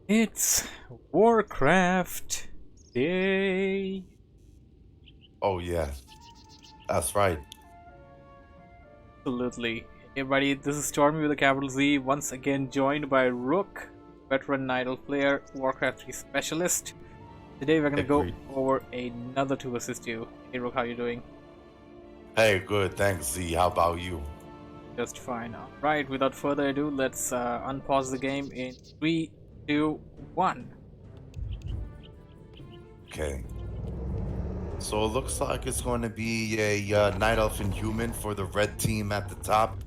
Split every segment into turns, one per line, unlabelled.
It's WarCraft Day.
Oh yeah, that's right.
Absolutely. Hey buddy, this is Stormy with a capital Z, once again joined by Rook, veteran Idol player, WarCraft 3 specialist. Today we're gonna go
Agreed.
over another to assist you. Hey Rook, how you doing?
Hey, good. Thanks, Z. How about you?
Just fine. Alright, without further ado, let's unpause the game in 3, 2, 1.
Okay. So it looks like it's going to be a Night Elf and Human for the red team at the top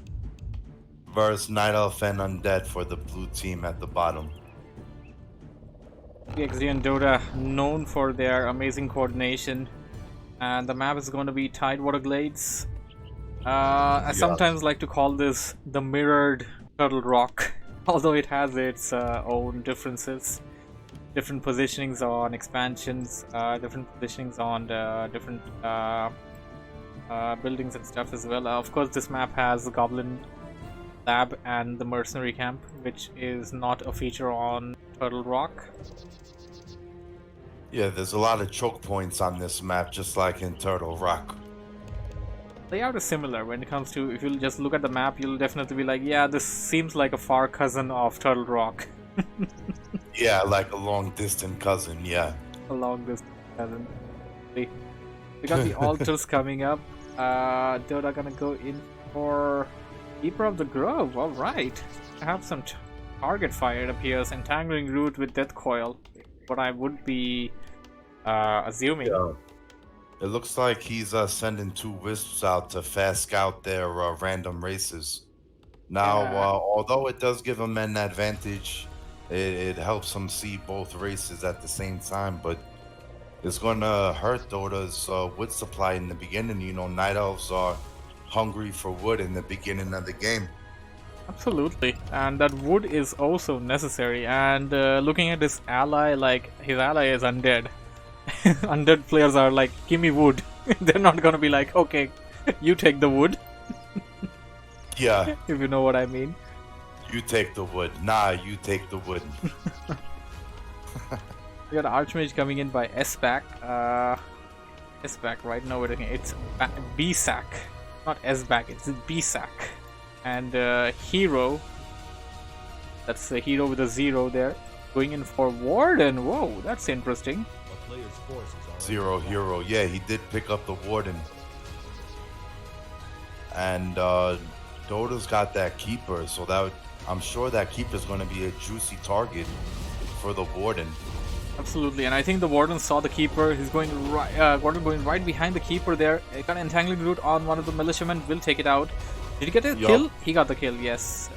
versus Night Elf and Undead for the blue team at the bottom.
W3RR and Dohdah, known for their amazing coordination, and the map is going to be Tidewater Glades. I sometimes like to call this the mirrored Turtle Rock, although it has its own differences. Different positionings on expansions, different positionings on different buildings and stuff as well. Of course, this map has the Goblin Lab and the Mercenary Camp, which is not a feature on Turtle Rock.
Yeah, there's a lot of choke points on this map, just like in Turtle Rock.
Layout is similar when it comes to, if you'll just look at the map, you'll definitely be like, yeah, this seems like a far cousin of Turtle Rock.
Yeah, like a long distant cousin, yeah.
Along this cousin. We got the altars coming up. Dohdah gonna go in for Keeper of the Grove. Alright. I have some target fire, it appears. Entangling Root with Death Coil. What I would be assuming.
Yeah. It looks like he's sending two wisps out to fast scout their random races. Now,
Yeah.
although it does give him an advantage, it helps him see both races at the same time, but it's going to hurt Dohda's wood supply in the beginning. You know, Night Elves are hungry for wood in the beginning of the game.
Absolutely, and that wood is also necessary. And looking at his ally, like his ally is Undead. Undead players are like, give me wood. They're not gonna be like, okay, you take the wood.
Yeah,
If you know what I mean.
you take the wood. Nah, you take the wood.
We got Archmage coming in by bSack. bSack, right? No, we're looking. It's bSack, not sback. It's bSack. And hero. That's the hero with a 0 there. Going in for Warden. Whoa, that's interesting.
Zero hero. Yeah, he did pick up the Warden. And Dohda's got that Keeper, so that I'm sure that Keeper's going to be a juicy target for the Warden.
Absolutely, and I think the Warden saw the Keeper. He's going right. Warden going right behind the Keeper there. He got an Entangling Root on one of the militiamen. Will take it out. Did he get a kill? He got the kill. Yes.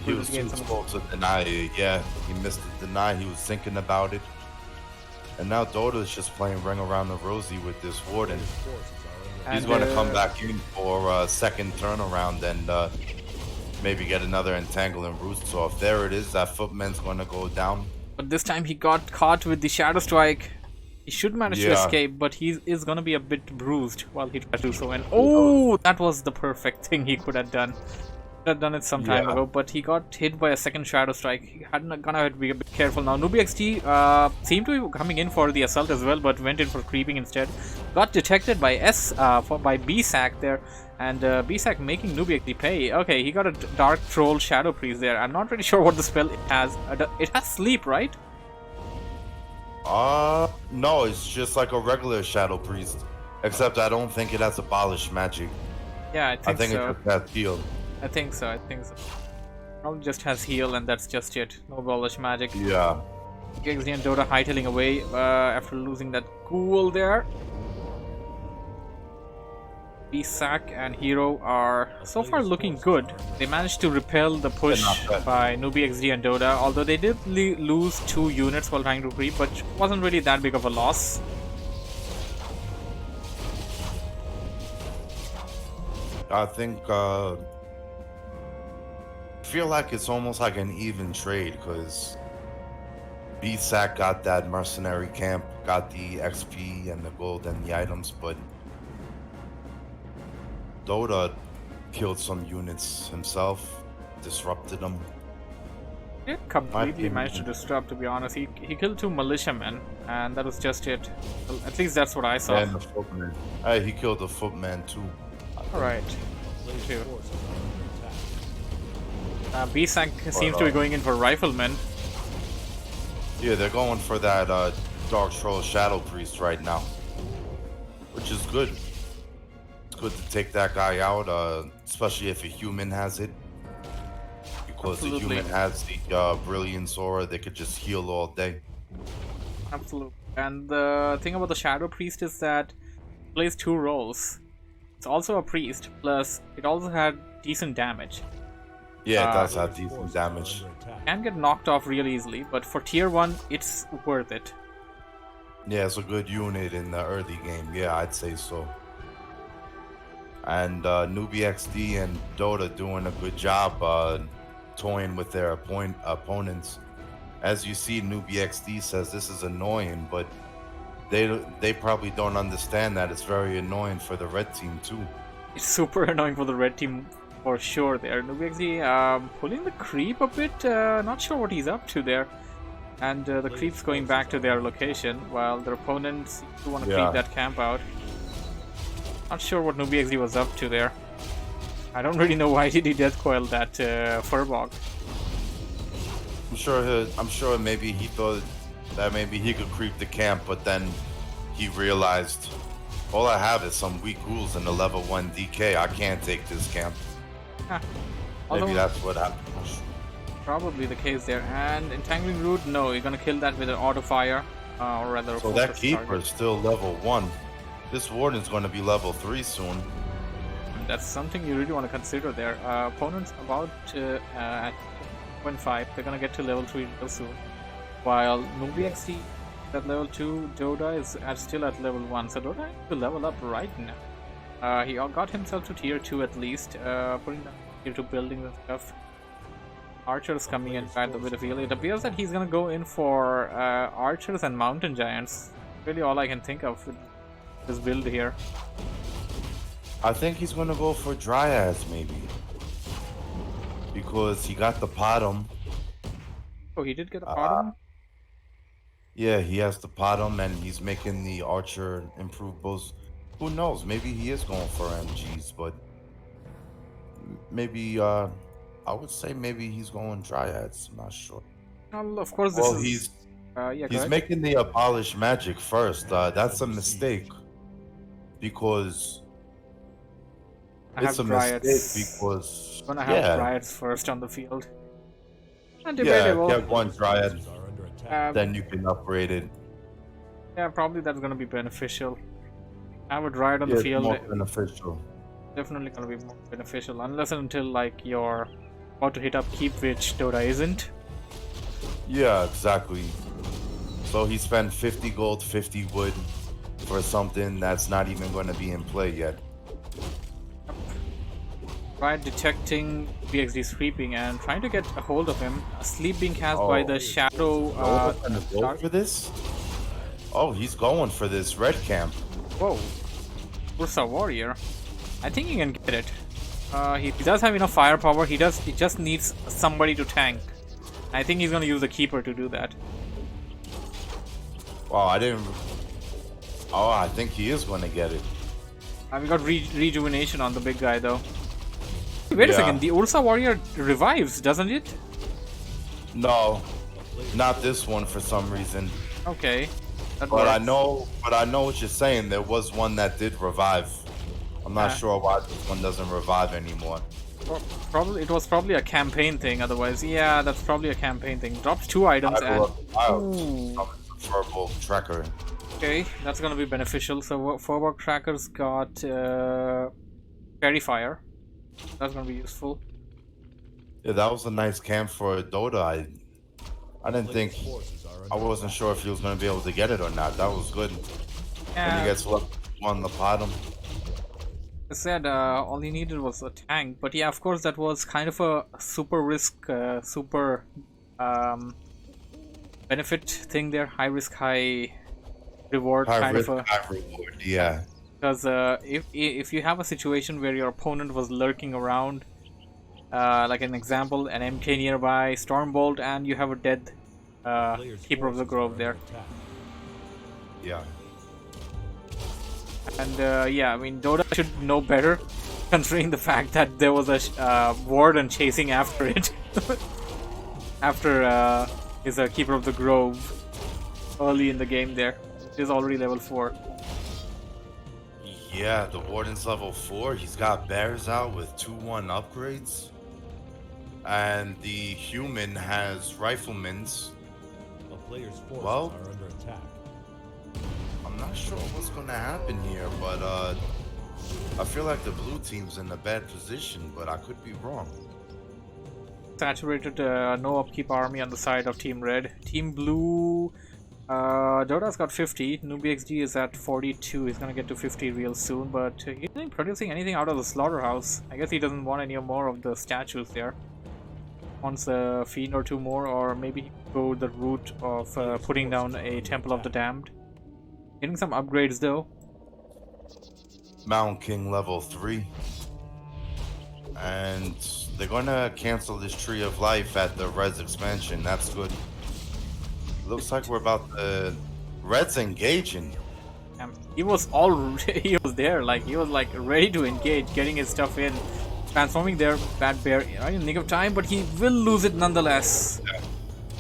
He was too close to deny it. Yeah, he missed the deny. He was thinking about it. And now Dohda's just playing Ring Around the Rosie with this Warden. He's going to come back in for a second turnaround and maybe get another Entangling Roots off. There it is. That Footman's going to go down.
But this time he got caught with the Shadow Strike. He should manage to escape, but he is going to be a bit bruised while he tries to do so. And oh, that was the perfect thing he could have done. Could have done it some time ago, but he got hit by a second Shadow Strike. He hadn't gonna have to be a bit careful now. NoobyxD seemed to be coming in for the assault as well, but went in for creeping instead. Got detected by by bSack there, and bSack making NoobyxD pay. Okay, he got a Dark Troll Shadow Priest there. I'm not really sure what the spell it has. It has sleep, right?
No, it's just like a regular Shadow Priest. Except I don't think it has Abolish Magic.
Yeah, I think so.
It just has Heal.
I think so. Probably just has heal, and that's just it. No Abolish Magic.
Yeah.
W3RR and Dohdah hightailing away after losing that ghoul there. bSack and Hero are so far looking good. They managed to repel the push by NoobyxD and Dohdah, although they did lose 2 units while trying to creep, but wasn't really that big of a loss.
I think feel like it's almost like an even trade because bSack got that mercenary camp, got the XP and the gold and the items, but Dohdah killed some units himself, disrupted them.
He completely managed to disrupt, to be honest. He killed 2 militiamen, and that was just it. Well, at least that's what I saw.
And the footman. He killed the footman too.
Alright. Too. bSack seems to be going in for riflemen.
Yeah, they're going for that Dark Troll Shadow Priest right now. Which is good. It's good to take that guy out, especially if a human has it. Because
Absolutely.
the human has the Brilliance Aura, they could just heal all day.
Absolutely. And the thing about the Shadow Priest is that it plays 2 roles. It's also a priest, plus it also had decent damage.
Yeah, it does have decent damage.
Can get knocked off really easily, but for tier 1, it's worth it.
Yeah, it's a good unit in the early game. Yeah, I'd say so. And NoobyxD and Dohdah doing a good job toying with their opponents. As you see, NoobyxD says this is annoying, but they probably don't understand that it's very annoying for the red team too.
It's super annoying for the red team for sure there. NoobyxD pulling the creep a bit, not sure what he's up to there. And the creeps going back to their location, while their opponents seem to want to creep that camp out. Not sure what NoobyxD was up to there. I don't really know why did he death coil that Furbog.
I'm sure maybe he thought that maybe he could creep the camp, but then he realized all I have is some weak ghouls in the level 1 DK. I can't take this camp. Maybe that's what happened.
Probably the case there. And Entangling Root, no, you're gonna kill that with an auto fire, or rather.
So that keeper is still level 1. This warden's going to be level 3 soon.
That's something you really want to consider there. Opponents about at 1.5, they're gonna get to level 3 real soon. While NoobyxD at level 2, Dohdah is still at level 1. So Dohdah needs to level up right now. He got himself to tier 2 at least, putting down tier 2 buildings and stuff. Archers coming in with the field. It appears that he's gonna go in for archers and mountain giants. Really all I can think of with this build here.
I think he's gonna go for dryads maybe. Because he got the potom.
Oh, he did get a potom?
Yeah, he has the potom and he's making the archer improve bows. Who knows? Maybe he is going for MGs, but maybe I would say maybe he's going dryads. I'm not sure.
Well, of course, this is.
He's making the abolish magic first. That's a mistake because it's a mistake because
gonna have dryads first on the field. And
get 1 dryad, then you can upgrade it.
Yeah, probably that's gonna be beneficial. Have a dryad on the field.
More beneficial.
Definitely gonna be more beneficial, unless and until like you're about to hit up keep, which Dohdah isn't.
Yeah, exactly. So he spent 50 gold, 50 wood for something that's not even going to be in play yet.
Right, detecting BXD sweeping and trying to get a hold of him. A sleep being cast by the shadow.
Go for this? Oh, he's going for this red camp.
Whoa, Ursa warrior. I think he can get it. He does have enough firepower. He just needs somebody to tank. I think he's gonna use the keeper to do that.
Wow, I think he is gonna get it.
We got rejuvenation on the big guy though. Wait a second, the Ursa warrior revives, doesn't it?
No, not this one for some reason.
Okay.
But I know what you're saying. There was one that did revive. I'm not sure why this one doesn't revive anymore.
It was probably a campaign thing. Otherwise, yeah, that's probably a campaign thing. Drops 2 items and
Verbal tracker.
Okay, that's gonna be beneficial. So Forward trackers got fairy fire. That's gonna be useful.
Yeah, that was a nice camp for Dohdah. I didn't think. I wasn't sure if he was gonna be able to get it or not. That was good.
Yeah.
And he gets left on the bottom.
I said all he needed was a tank, but yeah, of course that was kind of a super risk, super benefit thing there. High risk, high reward
high reward, yeah.
Because if you have a situation where your opponent was lurking around Like an example, an MK nearby, Stormbolt, and you have a dead Keeper of the Grove there.
Yeah.
And yeah, I mean, Dohdah should know better, considering the fact that there was a warden chasing after it. After his Keeper of the Grove early in the game there. It is already level 4.
Yeah, the warden's level 4. He's got bears out with 2-1 upgrades. And the human has riflemen's.
A player's forces
Well,
are under attack.
I'm not sure what's going to happen here, but I feel like the blue team's in a bad position, but I could be wrong.
Saturated no upkeep army on the side of Team Red. Team Blue, Dohdah's got 50. NoobyxD is at 42. He's gonna get to 50 real soon, but he isn't producing anything out of the slaughterhouse. I guess he doesn't want any more of the statues there. Wants a fiend or 2 more, or maybe go the route of putting down a Temple of the Damned. Getting some upgrades though.
Mountain King level 3. And they're gonna cancel this Tree of Life at the Reds expansion. That's good. Looks like we're about the Reds engaging.
He was he was there, like he was like ready to engage, getting his stuff in, transforming their bad bear in the nick of time, but he will lose it nonetheless.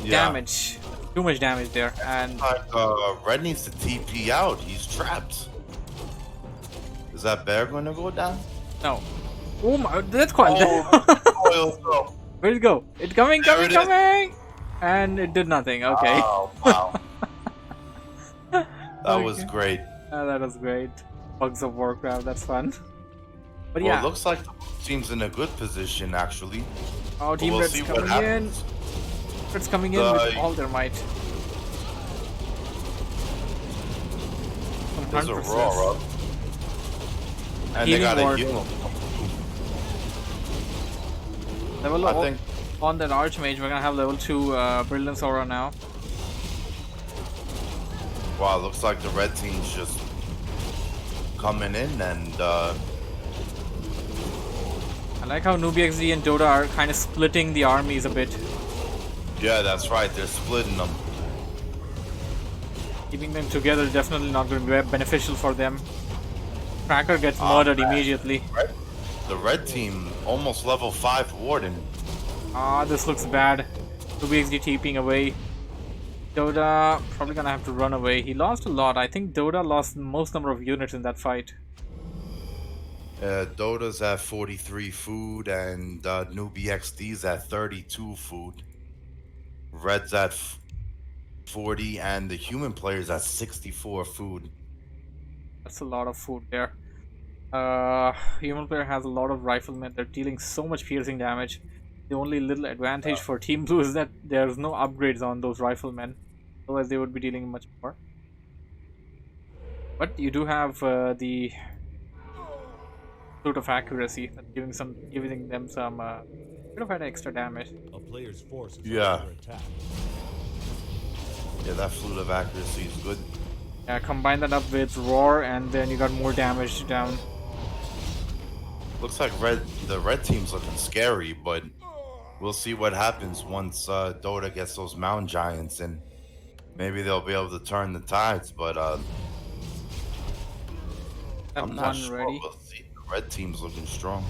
Yeah.
Damage, too much damage there, and
Red needs to TP out. He's trapped. Is that bear gonna go down?
no. Oh my, that's quite.
Oh,
Where'd it go? It's coming, coming! And it did nothing. Okay.
Oh, wow. That was great.
That was great. Bugs of Warcraft, that's fun. But
Well,
yeah.
it looks like the team's in a good position, actually.
Oh, Team
we'll
Red's
see what
coming in.
happens.
Red's coming in with all their might. Some
There's a
hunt
roar up. And
Healing
they got
ward.
a heal.
Level
I think
on that Archmage, we're gonna have level 2 Brilliance Aura now.
wow, looks like the red team's just coming in, and
I like how NoobyxD and Dohdah are kind of splitting the armies a bit.
yeah, that's right, they're splitting them.
Keeping them together is definitely not going to be beneficial for them. Cracker gets murdered immediately.
The red team almost level 5 warden.
Ah, this looks bad. NoobyxD TPing away. Dohdah probably gonna have to run away. He lost a lot. I think Dohdah lost the most number of units in that fight.
Doda's at 43 food, and NoobyxD's at 32 food. Red's at 40, and the human player's at 64 food.
That's a lot of food there. Human player has a lot of riflemen. They're dealing so much piercing damage. The only little advantage for Team Blue is that there's no upgrades on those riflemen. Otherwise they would be dealing much more. But you do have the Fruit of Accuracy, giving them some bit of extra damage.
A player's forces are
Yeah.
under attack.
Yeah, that flute of accuracy is good.
Yeah, combine that up with Roar, and then you got more damage down.
Looks like the red team's looking scary, but we'll see what happens once Dohdah gets those mountain giants in. Maybe they'll be able to turn the tides, but I'm not sure.
Ready.
We'll see. The red team's looking strong.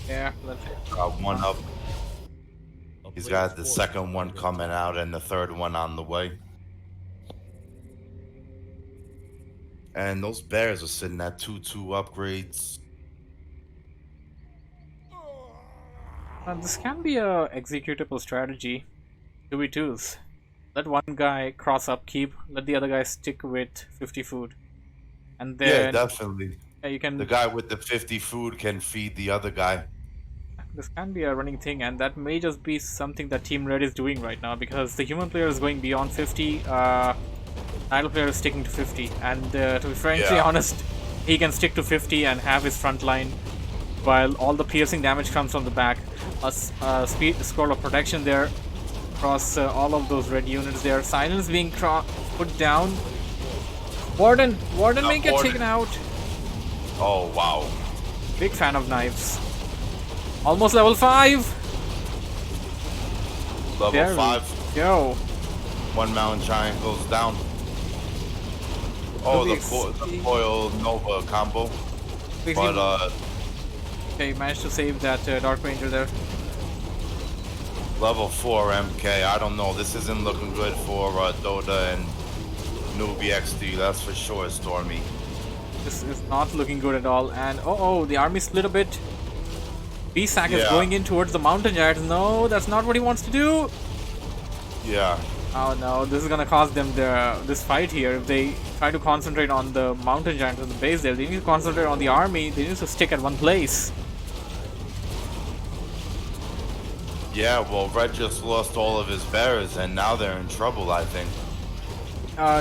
Yeah, let's
Got one up.
A
He's
player's
got the
forces
second
are
one
under
coming out and the third one on the way. And those bears are sitting at 2-2 upgrades.
this can be a executable strategy. 2v2s. Let one guy cross upkeep, let the other guy stick with 50 food. And then
Yeah, definitely.
you can.
The guy with the 50 food can feed the other guy.
This can be a running thing, and that may just be something that Team Red is doing right now, because the human player is going beyond 50, idle player is sticking to 50, and to be frankly honest, he can stick to 50 and have his front line, while all the piercing damage comes from the back. A scroll of protection there across all of those red units there. Silence being put down. Warden may get taken out.
Oh, wow.
Big fan of knives. Almost level 5.
Level
There we
5.
go.
One mountain giant goes down. Oh, the foil Nova combo. But
okay, managed to save that Dark Ranger there.
level 4 MK. I don't know. This isn't looking good for Dohdah and NoobyxD. That's for sure, Stormy.
This is not looking good at all. And oh, the army split a bit. bSack is going in towards the mountain giants. No, that's not what he wants to do.
Yeah.
Oh no, this is gonna cost them this fight here. If they try to concentrate on the mountain giants on the base there, they need to concentrate on the army. They need to stick at one place.
Yeah, well, Red just lost all of his bears, and now they're in trouble, I think.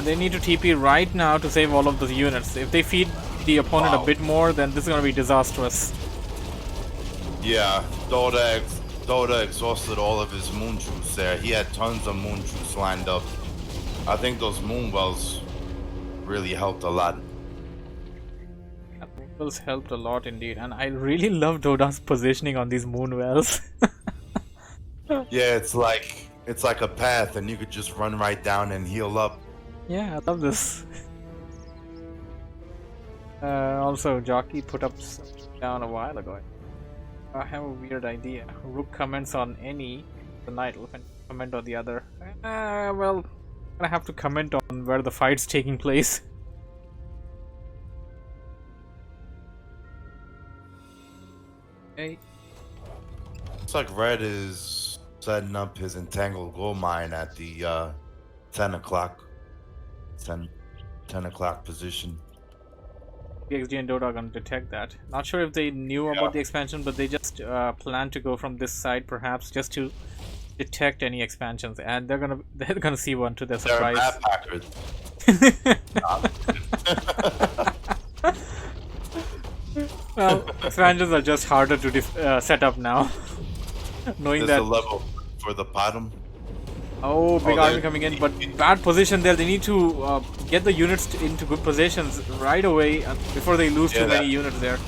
They need to TP right now to save all of those units. If they feed the opponent a bit more, then this is gonna be disastrous.
Yeah, Dohdah exhausted all of his moon juice there. He had tons of moon juice lined up. I think those moon wells really helped a lot.
Moon wells helped a lot indeed, and I really love Dohdah's positioning on these moon wells.
Yeah, it's like a path, and you could just run right down and heal up.
Yeah, I love this. Also, Jockey put up something down a while ago. I have a weird idea. Rook comments on any, the knight will comment on the other. Well, I have to comment on where the fight's taking place. Okay.
Looks like Red is setting up his entangled gold mine at the 10 o'clock position.
NoobyxD and Dohdah are going to detect that. Not sure if they knew about the expansion, but they just plan to go from this side, perhaps, just to detect any expansions, and they're gonna see one to their surprise.
They're map hackers.
Well, expansions are just harder to set up now. Knowing
There's
that.
a level for the bottom.
Oh, big army coming in, but bad position there. They need to get the units into good positions right away before they lose too many units there.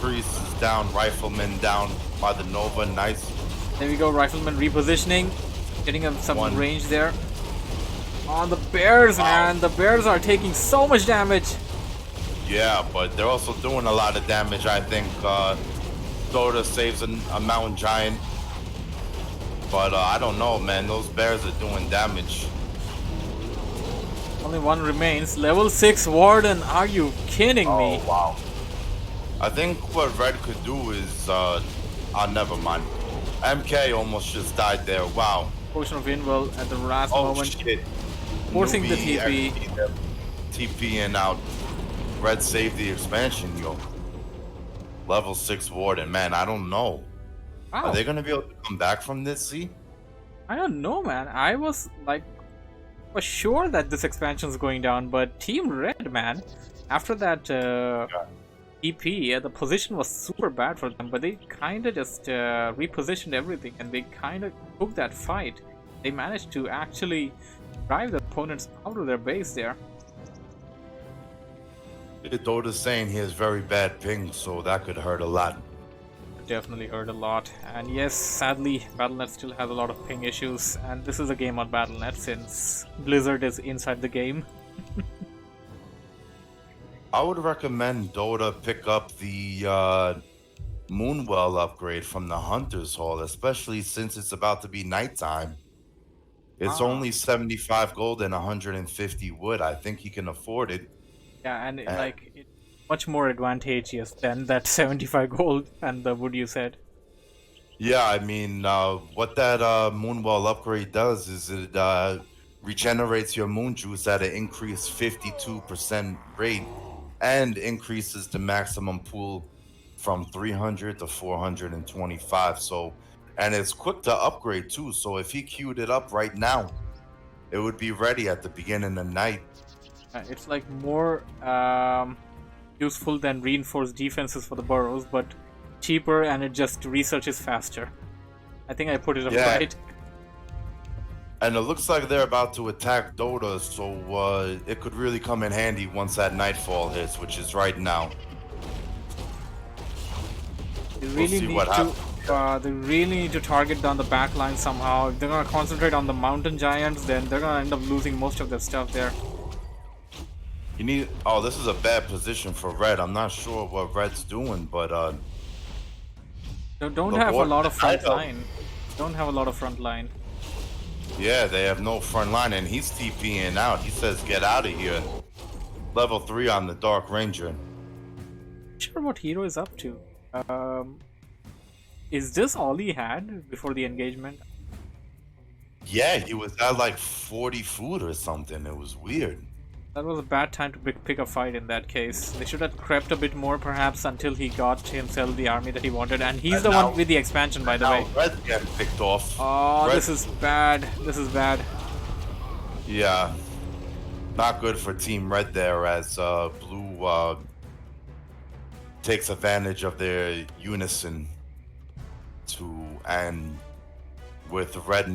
Priest is down, Rifleman down by the Nova, nice.
There we go, Rifleman repositioning, getting him some range there. On the bears, man, the bears are taking so much damage.
Yeah, but they're also doing a lot of damage, I think. Dohdah saves a mountain giant. But I don't know, man. Those bears are doing damage.
Only one remains. Level 6 Warden. Are you kidding me?
Oh, wow. I think what Red could do is... never mind. MK almost just died there. Wow.
Potion of Inwell at the last moment.
Shit.
Forcing the TP.
TP and out. Red saved the expansion, yo. Level 6 Warden. Man, I don't know.
Wow.
Are they going to be able to come back from this, see?
I don't know, man. I was like... for sure that this expansion is going down, but Team Red, man, after that EP, the position was super bad for them, but they kind of just repositioned everything, and they kind of took that fight. They managed to actually drive the opponents out of their base there.
Dohda's saying he has very bad ping, so that could hurt a lot.
Definitely hurt a lot. And yes, sadly, Battle.net still has a lot of ping issues, and this is a game on Battle.net since Blizzard is inside the game.
I would recommend Dohdah pick up the Moonwell upgrade from the Hunter's Hall, especially since it's about to be nighttime. It's only 75 gold and 150 wood. I think he can afford it.
Yeah, and it's much more advantageous than that 75 gold and the wood you said.
Yeah, I mean, what that Moonwell upgrade does is it regenerates your moon juice at an increased 52% rate and increases the maximum pool from 300 to 425. So, and it's quick to upgrade too. So if he queued it up right now, it would be ready at the beginning of the night.
It's like more useful than reinforced defenses for the burrows, but cheaper, and it just researches faster. I think I put it up right.
And it looks like they're about to attack Dohdah, so it could really come in handy once that nightfall hits, which is right now.
They
We'll
really
see
need
what happens.
they really need to target down the back line somehow. If they're gonna concentrate on the mountain giants, then they're gonna end up losing most of their stuff there.
You need. Oh, this is a bad position for Red. I'm not sure what Red's doing, but
They don't
the
have a
board-
lot of front
I know.
line. Don't have a lot of front line.
Yeah, they have no front line, and he's TPing out. He says, "Get out of here." Level 3 on the Dark Ranger.
Not sure what Hero is up to. Is this all he had before the engagement?
Yeah, he was at like 40 food or something. It was weird.
That was a bad time to pick a fight in that case. They should have crept a bit more perhaps until he got himself the army that he wanted. And he's the one with the expansion, by the way.
Red's getting picked off.
Oh, this is bad. This is bad.
Yeah. Not good for Team Red there as Blue takes advantage of their unison and with Red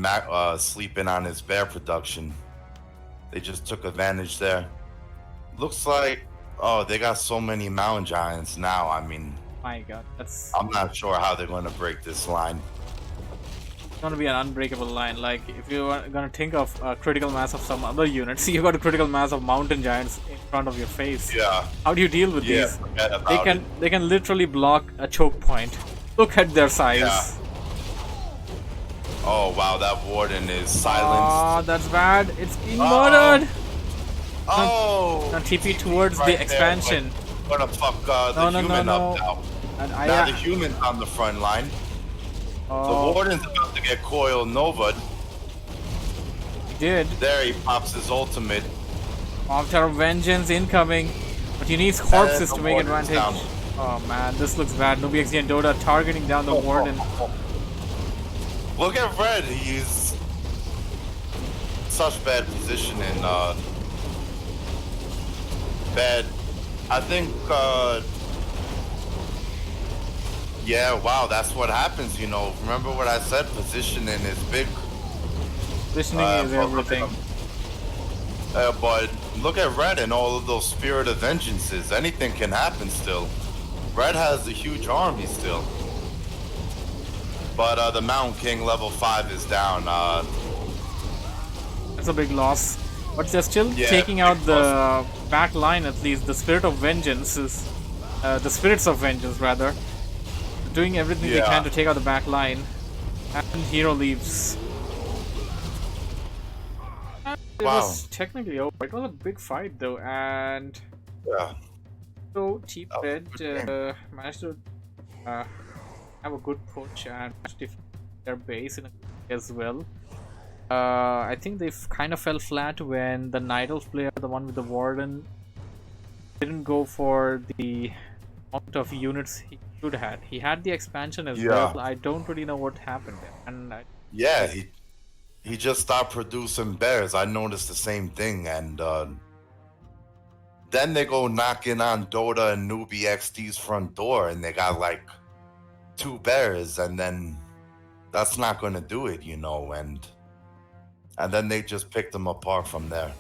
sleeping on his bear production. They just took advantage there. Looks like, oh, they got so many mountain giants now. I mean,
My god, that's
I'm not sure how they're going to break this line.
gonna be an unbreakable line. Like, if you're gonna think of a critical mass of some other units, you got a critical mass of mountain giants in front of your face.
Yeah.
How do you deal with these?
Forget about it.
They can literally block a choke point. Look at their size.
Yeah. Oh, wow, that warden is
Oh,
silenced.
that's bad. It's being murdered.
Oh!
Now TP towards
Right
the
there,
expansion.
but gonna fuck the human up now.
And
Now the human's on the front line.
oh,
The warden's about to get coiled Nova.
he did.
There he pops his ultimate.
Altar of Vengeance incoming. But you need corpses
the
to make
warden's
advantage.
down.
Oh man, this looks bad. NoobyxD and Dohdah targeting down the warden.
Look at Red. He's such bad position and bad. I think. Yeah. Wow. That's what happens. You know. Remember what I said? Positioning is big.
Positioning is everything.
But look at Red and all of those Spirit of Vengeances. Anything can happen still. Red has a huge army still. But the Mountain King level 5 is down.
That's a big loss. But they're still
Yeah,
taking out
big
the back line at least. The Spirit of Vengeance is... the Spirits of Vengeance, rather. Doing everything they can to take out the back line. And Hero leaves. And it was technically over. It was a big fight though, and...
Yeah.
So Team
That was a
Red
good game.
managed to have a good push and defend their base in as well. I think they kind of fell flat when the Night Elf player, the one with the Warden, didn't go for the amount of units he should have. He had the expansion as well. I don't really know what happened there. And
He just stopped producing bears. I noticed the same thing, and then they go knocking on Dohdah and NoobyxD's front door, and they got like 2 bears, and then that's not going to do it, you know, and then they just picked them apart from there.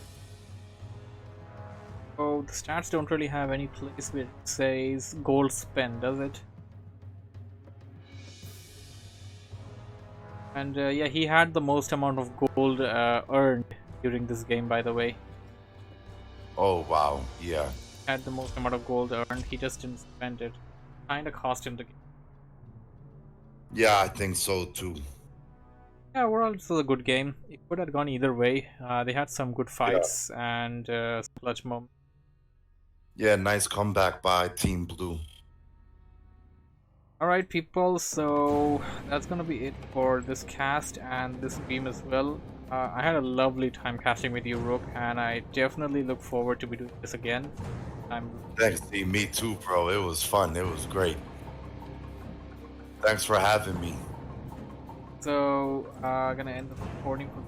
oh, the stats don't really have any place where it says gold spent, does it? And yeah, he had the most amount of gold earned during this game, by the way.
Oh, wow, yeah.
Had the most amount of gold earned, he just didn't spend it. Kinda cost him the game.
Yeah, I think so too.
Yeah, overall this was a good game. It could have gone either way. They had some good fights and clutch moments.
Yeah, nice comeback by Team Blue.
Alright people, so that's gonna be it for this cast and this beam as well. I had a lovely time casting with you, Rook, and I definitely look forward to be doing this again.
Thanks, Steve. Me too, bro. It was fun. It was great. Thanks for having me.
So, gonna end the recording for